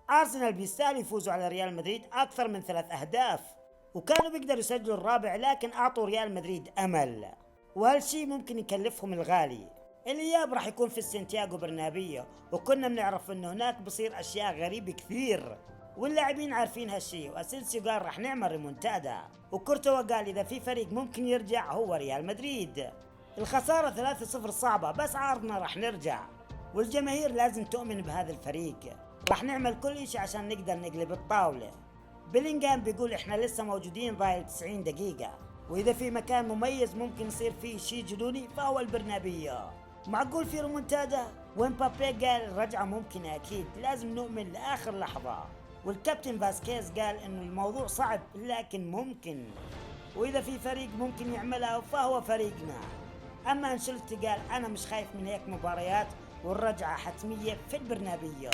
أرسنال بيستاهلوا يفوزوا على ريال مدريد أكثر من 3 أهداف، وكانوا بيقدروا يسجلوا الرابع، لكن أعطوا ريال مدريد أمل، وهالشي ممكن يكلفهم الغالي. الإياب راح يكون في سانتياغو برنابيو، وكنا بنعرف إنه هناك بصير أشياء غريبة كثير، واللاعبين عارفين هالشي. وأسينسيو قال راح نعمل ريمونتادا، وكورتوا قال إذا في فريق ممكن يرجع هو ريال مدريد. الخسارة 3-0 صعبة، بس عارضنا راح نرجع، والجماهير لازم تؤمن بهذا الفريق. راح نعمل كل إشي عشان نقدر نقلب الطاولة. بيلينغهام بيقول إحنا لسه موجودين ضايل 90 دقيقة، وإذا في مكان مميز ممكن يصير فيه شي جنوني فهو البرنابيو. معقول في ريمونتادا؟ ومبابي قال الرجعة ممكنة أكيد، لازم نؤمن لآخر لحظة. والكابتن فاسكيز قال إنه الموضوع صعب لكن ممكن، وإذا في فريق ممكن يعملها فهو فريقنا. أما أنشيلوتي قال أنا مش خايف من هيك مباريات، والرجعة حتمية في البرنابيو.